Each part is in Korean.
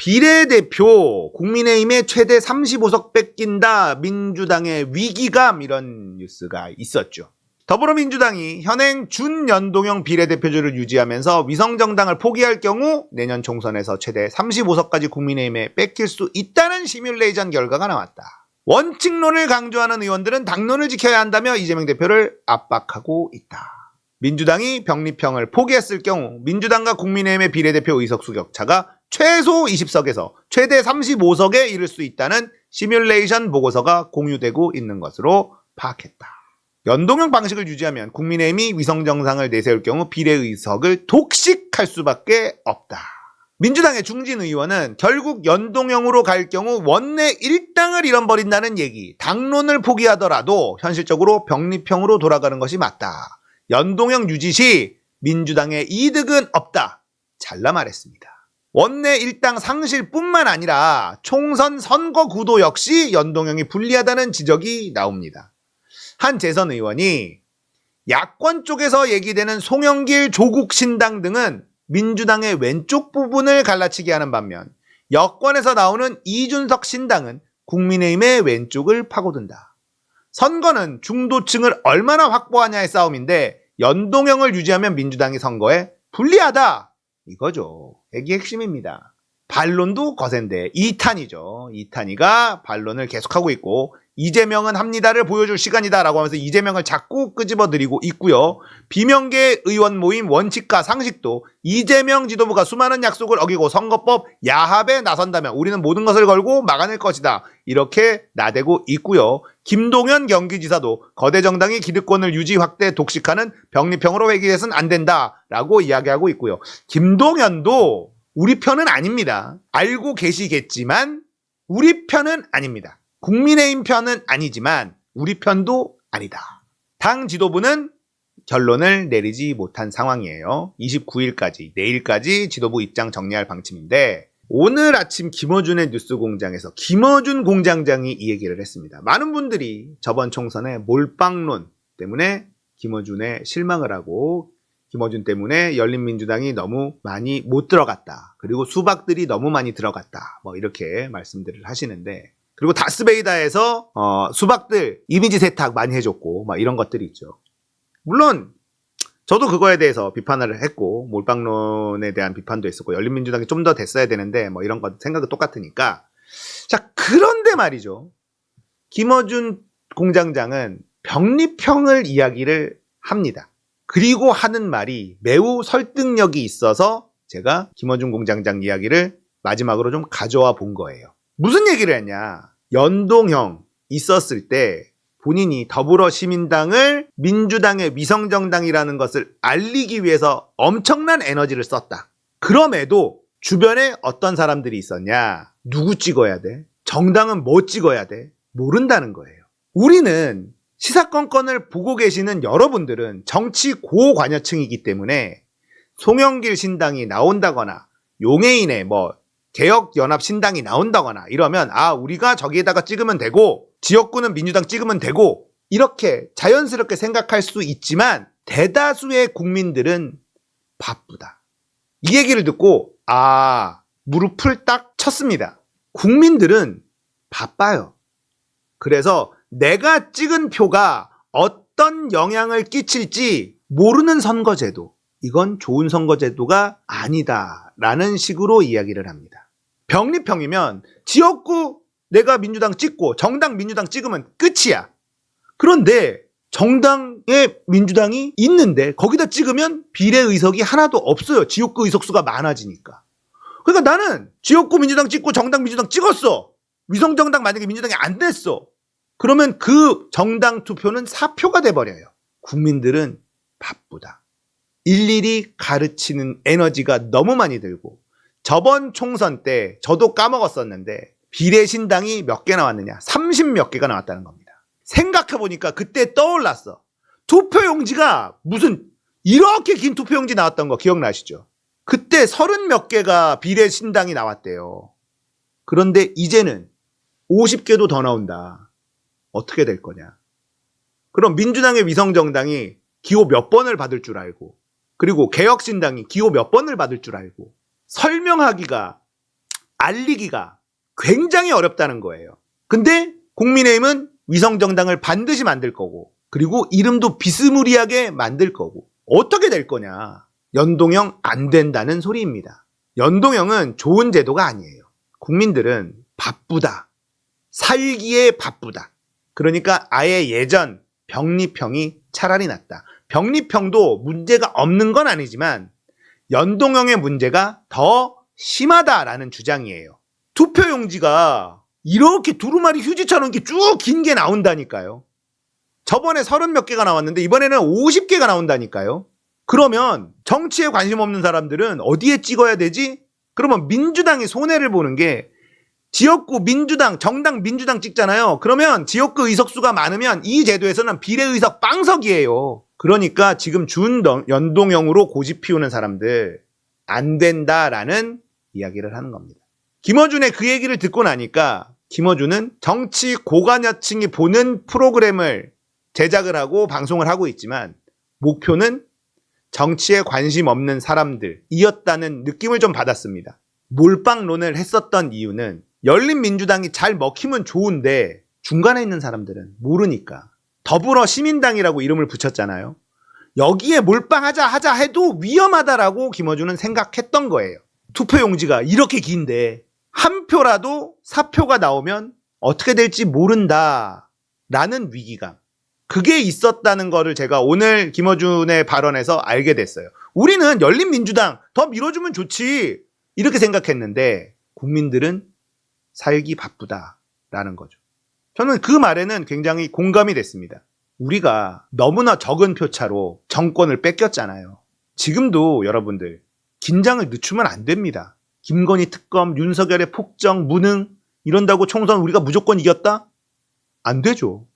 비례대표 국민의힘에 최대 35석 뺏긴다. 민주당의 위기감 이런 뉴스가 있었죠. 더불어민주당이 현행 준연동형 비례대표제를 유지하면서 위성정당을 포기할 경우 내년 총선에서 최대 35석까지 국민의힘에 뺏길 수 있다는 시뮬레이션 결과가 나왔다. 원칙론을 강조하는 의원들은 당론을 지켜야 한다며 이재명 대표를 압박하고 있다. 민주당이 병립형을 포기했을 경우 민주당과 국민의힘의 비례대표 의석수 격차가 최소 20석에서 최대 35석에 이를 수 있다는 시뮬레이션 보고서가 공유되고 있는 것으로 파악했다. 연동형 방식을 유지하면 국민의힘이 위성정당을 내세울 경우 비례의석을 독식할 수밖에 없다. 민주당의 중진 의원은 결국 연동형으로 갈 경우 원내 일당을 잃어버린다는 얘기, 당론을 포기하더라도 현실적으로 병립형으로 돌아가는 것이 맞다. 연동형 유지 시 민주당의 이득은 없다. 잘라 말했습니다. 원내 일당 상실뿐만 아니라 총선 선거 구도 역시 연동형이 불리하다는 지적이 나옵니다. 한 재선 의원이 야권 쪽에서 얘기되는 송영길 조국 신당 등은 민주당의 왼쪽 부분을 갈라치게 하는 반면 여권에서 나오는 이준석 신당은 국민의힘의 왼쪽을 파고든다. 선거는 중도층을 얼마나 확보하냐의 싸움인데 연동형을 유지하면 민주당이 선거에 불리하다. 이거죠. 얘기 핵심입니다. 반론도 거센데 2탄이죠. 2탄이가 반론을 계속하고 있고 이재명은 합니다를 보여줄 시간이다 라고 하면서 이재명을 자꾸 끄집어들이고 있고요. 비명계 의원 모임 원칙과 상식도 이재명 지도부가 수많은 약속을 어기고 선거법 야합에 나선다면 우리는 모든 것을 걸고 막아낼 것이다. 이렇게 나대고 있고요. 김동연 경기지사도 거대 정당이 기득권을 유지 확대 독식하는 병립형으로 회귀해서는 안 된다 라고 이야기하고 있고요. 김동연도 우리 편은 아닙니다. 알고 계시겠지만 우리 편은 아닙니다. 국민의힘 편은 아니지만 우리 편도 아니다. 당 지도부는 결론을 내리지 못한 상황이에요. 29일까지, 내일까지 지도부 입장 정리할 방침인데 오늘 아침 김어준의 뉴스공장에서 김어준 공장장이 이 얘기를 했습니다. 많은 분들이 저번 총선에 몰빵론 때문에 김어준에 실망을 하고 김어준 때문에 열린민주당이 너무 많이 못 들어갔다. 그리고 수박들이 너무 많이 들어갔다. 뭐 이렇게 말씀들을 하시는데 그리고 다스베이다에서 수박들 이미지 세탁 많이 해줬고 막 이런 것들이 있죠. 물론 저도 그거에 대해서 비판을 했고 몰빵론에 대한 비판도 있었고 열린민주당이 좀 더 됐어야 되는데 뭐 이런 것 생각은 똑같으니까. 자, 그런데 말이죠. 김어준 공장장은 병립형을 이야기를 합니다. 그리고 하는 말이 매우 설득력이 있어서 제가 김어준 공장장 이야기를 마지막으로 좀 가져와 본 거예요. 무슨 얘기를 했냐. 연동형 있었을 때 본인이 더불어시민당을 민주당의 위성정당이라는 것을 알리기 위해서 엄청난 에너지를 썼다. 그럼에도 주변에 어떤 사람들이 있었냐. 누구 찍어야 돼? 정당은 뭐 찍어야 돼? 모른다는 거예요. 우리는 시사건건을 보고 계시는 여러분들은 정치 고관여층이기 때문에 송영길 신당이 나온다거나 용해인의 개혁연합신당이 나온다거나 이러면 우리가 저기에다가 찍으면 되고 지역구는 민주당 찍으면 되고 이렇게 자연스럽게 생각할 수 있지만 대다수의 국민들은 바쁘다. 이 얘기를 듣고 무릎을 딱 쳤습니다. 국민들은 바빠요. 그래서 내가 찍은 표가 어떤 영향을 끼칠지 모르는 선거제도, 이건 좋은 선거제도가 아니다라는 식으로 이야기를 합니다. 병립형이면 지역구 내가 민주당 찍고 정당 민주당 찍으면 끝이야. 그런데 정당에 민주당이 있는데 거기다 찍으면 비례의석이 하나도 없어요. 지역구 의석수가 많아지니까. 그러니까 나는 지역구 민주당 찍고 정당 민주당 찍었어. 위성정당 만약에 민주당이 안 됐어. 그러면 그 정당 투표는 사표가 돼버려요. 국민들은 바쁘다. 일일이 가르치는 에너지가 너무 많이 들고 저번 총선 때 저도 까먹었었는데 비례신당이 몇 개 나왔느냐? 30몇 개가 나왔다는 겁니다. 생각해보니까 그때 떠올랐어. 투표용지가 무슨 이렇게 긴 투표용지 나왔던 거 기억나시죠? 그때 30몇 개가 비례신당이 나왔대요. 그런데 이제는 50개도 더 나온다. 어떻게 될 거냐? 그럼 민주당의 위성정당이 기호 몇 번을 받을 줄 알고 그리고 개혁신당이 기호 몇 번을 받을 줄 알고 설명하기가 알리기가 굉장히 어렵다는 거예요. 근데 국민의힘은 위성정당을 반드시 만들 거고, 그리고 이름도 비스무리하게 만들 거고, 어떻게 될 거냐? 연동형 안 된다는 소리입니다. 연동형은 좋은 제도가 아니에요. 국민들은 바쁘다. 살기에 바쁘다. 그러니까 아예 예전 병리평이 차라리 낫다. 병리평도 문제가 없는 건 아니지만 연동형의 문제가 더 심하다라는 주장이에요. 투표용지가 이렇게 두루마리 휴지처럼 이렇게 쭉 긴 게 나온다니까요. 저번에 30몇 개가 나왔는데 이번에는 50개가 나온다니까요. 그러면 정치에 관심 없는 사람들은 어디에 찍어야 되지? 그러면 민주당이 손해를 보는 게 지역구 민주당, 정당 민주당 찍잖아요. 그러면 지역구 의석수가 많으면 이 제도에서는 비례의석 빵석이에요. 그러니까 지금 준연동형으로 고집 피우는 사람들 안 된다라는 이야기를 하는 겁니다. 김어준의 그 얘기를 듣고 나니까 김어준은 정치 고관여층이 보는 프로그램을 제작을 하고 방송을 하고 있지만 목표는 정치에 관심 없는 사람들이었다는 느낌을 좀 받았습니다. 몰빵론을 했었던 이유는 열린민주당이 잘 먹히면 좋은데 중간에 있는 사람들은 모르니까. 더불어시민당이라고 이름을 붙였잖아요. 여기에 몰빵하자 해도 위험하다라고 김어준은 생각했던 거예요. 투표용지가 이렇게 긴데 한 표라도 사표가 나오면 어떻게 될지 모른다라는 위기감. 그게 있었다는 거를 제가 오늘 김어준의 발언에서 알게 됐어요. 우리는 열린민주당 더 밀어주면 좋지 이렇게 생각했는데 국민들은 살기 바쁘다라는 거죠. 저는 그 말에는 굉장히 공감이 됐습니다. 우리가 너무나 적은 표차로 정권을 뺏겼잖아요. 지금도 여러분들 긴장을 늦추면 안 됩니다. 김건희 특검, 윤석열의 폭정, 무능 이런다고 총선 우리가 무조건 이겼다? 안 되죠.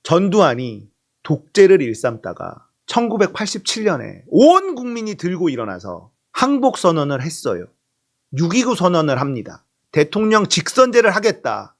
전두환이 독재를 일삼다가 1987년에 온 국민이 들고 일어나서 항복선언을 했어요. 6.29 선언을 합니다. 대통령 직선제를 하겠다.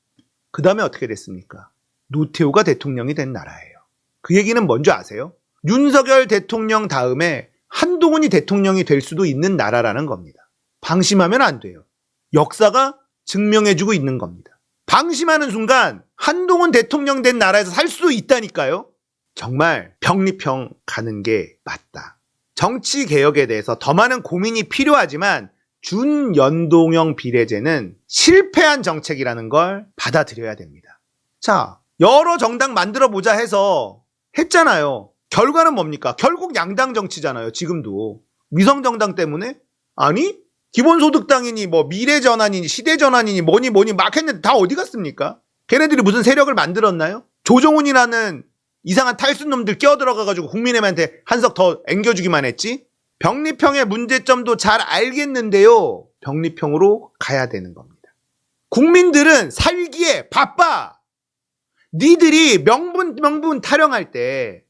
그 다음에 어떻게 됐습니까? 노태우가 대통령이 된 나라예요. 그 얘기는 뭔지 아세요? 윤석열 대통령 다음에 한동훈이 대통령이 될 수도 있는 나라라는 겁니다. 방심하면 안 돼요. 역사가 증명해주고 있는 겁니다. 방심하는 순간 한동훈 대통령 된 나라에서 살 수 있다니까요. 정말 병리평 가는 게 맞다. 정치 개혁에 대해서 더 많은 고민이 필요하지만 준연동형 비례제는 실패한 정책이라는 걸 받아들여야 됩니다. 자, 여러 정당 만들어 보자 해서 했잖아요. 결과는 뭡니까? 결국 양당 정치잖아요. 지금도. 위성정당 때문에? 아니? 기본소득당이니 뭐 미래전환이니 시대전환이니 뭐니 막 했는데 다 어디 갔습니까? 걔네들이 무슨 세력을 만들었나요? 조정훈이라는 이상한 탈순놈들 끼어들어가가지고 국민의힘한테 한석 더 앵겨주기만 했지? 병리평의 문제점도 잘 알겠는데요. 병리평으로 가야 되는 겁니다. 국민들은 살기에 바빠. 니들이 명분 타령할 때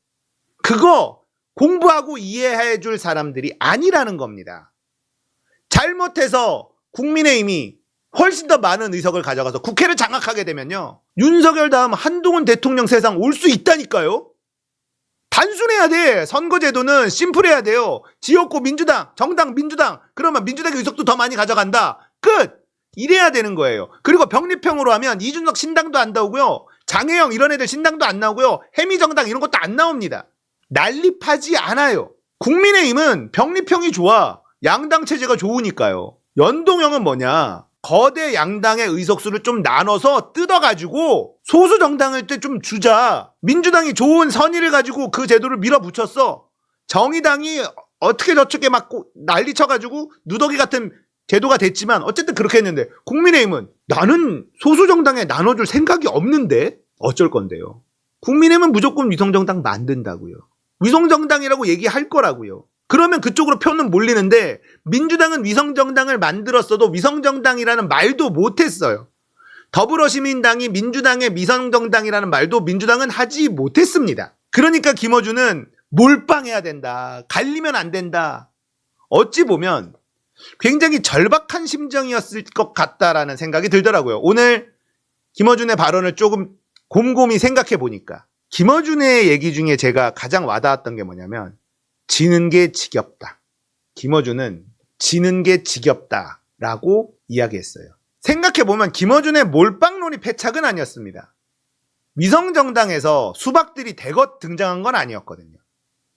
그거 공부하고 이해해 줄 사람들이 아니라는 겁니다. 잘못해서 국민의힘이 훨씬 더 많은 의석을 가져가서 국회를 장악하게 되면요. 윤석열 다음 한동훈 대통령 세상 올 수 있다니까요. 단순해야 돼. 선거제도는 심플해야 돼요. 지역구 민주당, 정당 민주당. 그러면 민주당의 의석도 더 많이 가져간다. 끝! 이래야 되는 거예요. 그리고 병리평으로 하면 이준석 신당도 안 나오고요. 장혜영 이런 애들 신당도 안 나오고요. 해미정당 이런 것도 안 나옵니다. 난립하지 않아요. 국민의힘은 병리평이 좋아. 양당 체제가 좋으니까요. 연동형은 뭐냐? 거대 양당의 의석수를 좀 나눠서 뜯어가지고 소수 정당을 때 좀 주자. 민주당이 좋은 선의를 가지고 그 제도를 밀어붙였어. 정의당이 어떻게 저렇게 막 난리 쳐가지고 누더기 같은 제도가 됐지만 어쨌든 그렇게 했는데 국민의힘은 나는 소수 정당에 나눠줄 생각이 없는데 어쩔 건데요. 국민의힘은 무조건 위성정당 만든다고요. 위성정당이라고 얘기할 거라고요. 그러면 그쪽으로 표는 몰리는데 민주당은 위성정당을 만들었어도 위성정당이라는 말도 못했어요. 더불어시민당이 민주당의 위성정당이라는 말도 민주당은 하지 못했습니다. 그러니까 김어준은 몰빵해야 된다. 갈리면 안 된다. 어찌 보면 굉장히 절박한 심정이었을 것 같다라는 생각이 들더라고요. 오늘 김어준의 발언을 조금 곰곰이 생각해 보니까 김어준의 얘기 중에 제가 가장 와닿았던 게 뭐냐면 지는 게 지겹다. 김어준은 지는 게 지겹다라고 이야기했어요. 생각해보면 김어준의 몰빵론이 패착은 아니었습니다. 위성정당에서 수박들이 대거 등장한 건 아니었거든요.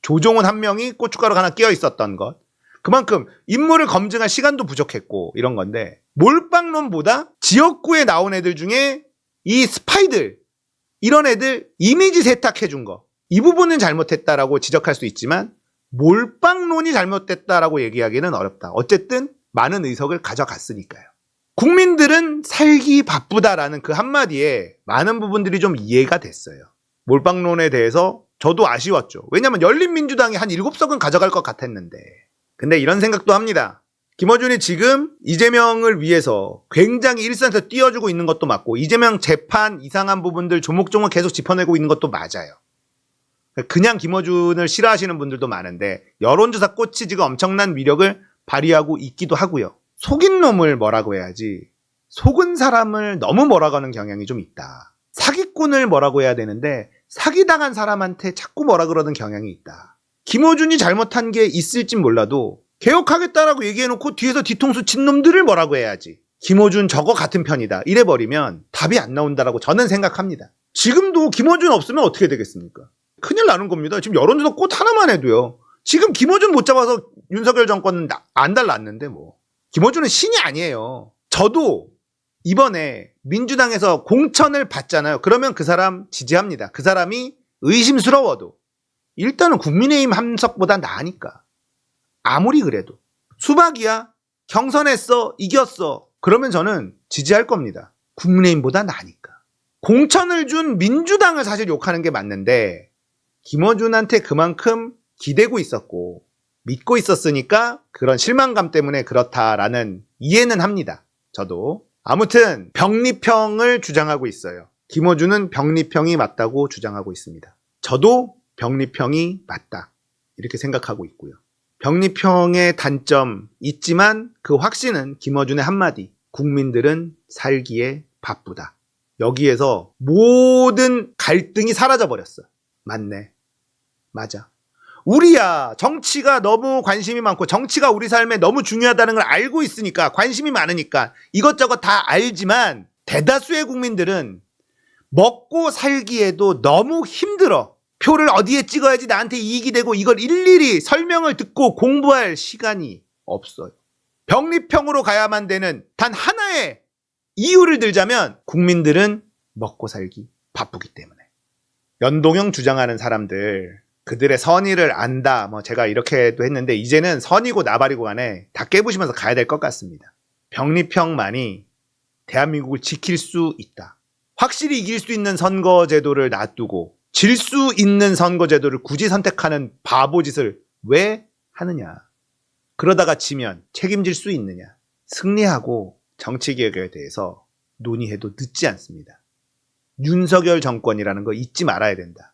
조종훈 한 명이 고춧가루 하나 끼어 있었던 것. 그만큼 인물을 검증할 시간도 부족했고 이런 건데, 몰빵론보다 지역구에 나온 애들 중에 이 스파이들, 이런 애들 이미지 세탁해준 거, 이 부분은 잘못했다라고 지적할 수 있지만 몰빵론이 잘못됐다라고 얘기하기는 어렵다. 어쨌든 많은 의석을 가져갔으니까요. 국민들은 살기 바쁘다라는 그 한마디에 많은 부분들이 좀 이해가 됐어요. 몰빵론에 대해서 저도 아쉬웠죠. 왜냐면 열린민주당이 한 7석은 가져갈 것 같았는데. 근데 이런 생각도 합니다. 김어준이 지금 이재명을 위해서 굉장히 일선에서 띄워주고 있는 것도 맞고, 이재명 재판 이상한 부분들 조목조목 계속 짚어내고 있는 것도 맞아요. 그냥 김어준을 싫어하시는 분들도 많은데 여론조사 꽃이 지금 엄청난 위력을 발휘하고 있기도 하고요. 속인 놈을 뭐라고 해야지, 속은 사람을 너무 뭐라고 하는 경향이 좀 있다. 사기꾼을 뭐라고 해야 되는데 사기당한 사람한테 자꾸 뭐라 그러는 경향이 있다. 김어준이 잘못한 게 있을진 몰라도 개혁하겠다라고 얘기해놓고 뒤에서 뒤통수 친 놈들을 뭐라고 해야지. 김어준 저거 같은 편이다 이래버리면 답이 안 나온다라고 저는 생각합니다. 지금도 김어준 없으면 어떻게 되겠습니까? 큰일 나는 겁니다. 지금 여론조사 꽃 하나만 해도요. 지금 김어준 못 잡아서 윤석열 정권은 안 달랐는데 뭐. 김어준은 신이 아니에요. 저도 이번에 민주당에서 공천을 받잖아요. 그러면 그 사람 지지합니다. 그 사람이 의심스러워도 일단은 국민의힘 함석보다 나으니까. 아무리 그래도. 수박이야. 경선했어. 이겼어. 그러면 저는 지지할 겁니다. 국민의힘보다 나으니까. 공천을 준 민주당을 사실 욕하는 게 맞는데 김어준한테 그만큼 기대고 있었고 믿고 있었으니까 그런 실망감 때문에 그렇다라는 이해는 합니다. 저도. 아무튼 병리평을 주장하고 있어요. 김어준은 병리평이 맞다고 주장하고 있습니다. 저도 병리평이 맞다 이렇게 생각하고 있고요. 병리평의 단점 있지만 그 확신은 김어준의 한마디, 국민들은 살기에 바쁘다. 여기에서 모든 갈등이 사라져버렸어. 맞네. 맞아. 우리야 정치가 너무 관심이 많고 정치가 우리 삶에 너무 중요하다는 걸 알고 있으니까, 관심이 많으니까 이것저것 다 알지만 대다수의 국민들은 먹고 살기에도 너무 힘들어. 표를 어디에 찍어야지 나한테 이익이 되고 이걸 일일이 설명을 듣고 공부할 시간이 없어요. 병리평으로 가야만 되는 단 하나의 이유를 들자면 국민들은 먹고 살기 바쁘기 때문에. 연동형 주장하는 사람들, 그들의 선의를 안다, 뭐 제가 이렇게도 했는데 이제는 선이고 나발이고 간에 다 깨부시면서 가야 될 것 같습니다. 병리평만이 대한민국을 지킬 수 있다. 확실히 이길 수 있는 선거제도를 놔두고 질 수 있는 선거제도를 굳이 선택하는 바보짓을 왜 하느냐. 그러다가 지면 책임질 수 있느냐. 승리하고 정치개혁에 대해서 논의해도 늦지 않습니다. 윤석열 정권이라는 거 잊지 말아야 된다.